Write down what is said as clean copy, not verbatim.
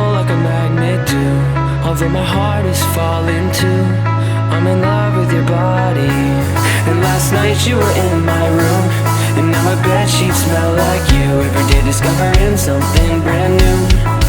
pull like a magnet do. Although my heart is falling too, I'm in love with your body. And last night you were in my room, and now my bedsheets smell like you. Every day discovering something brand new.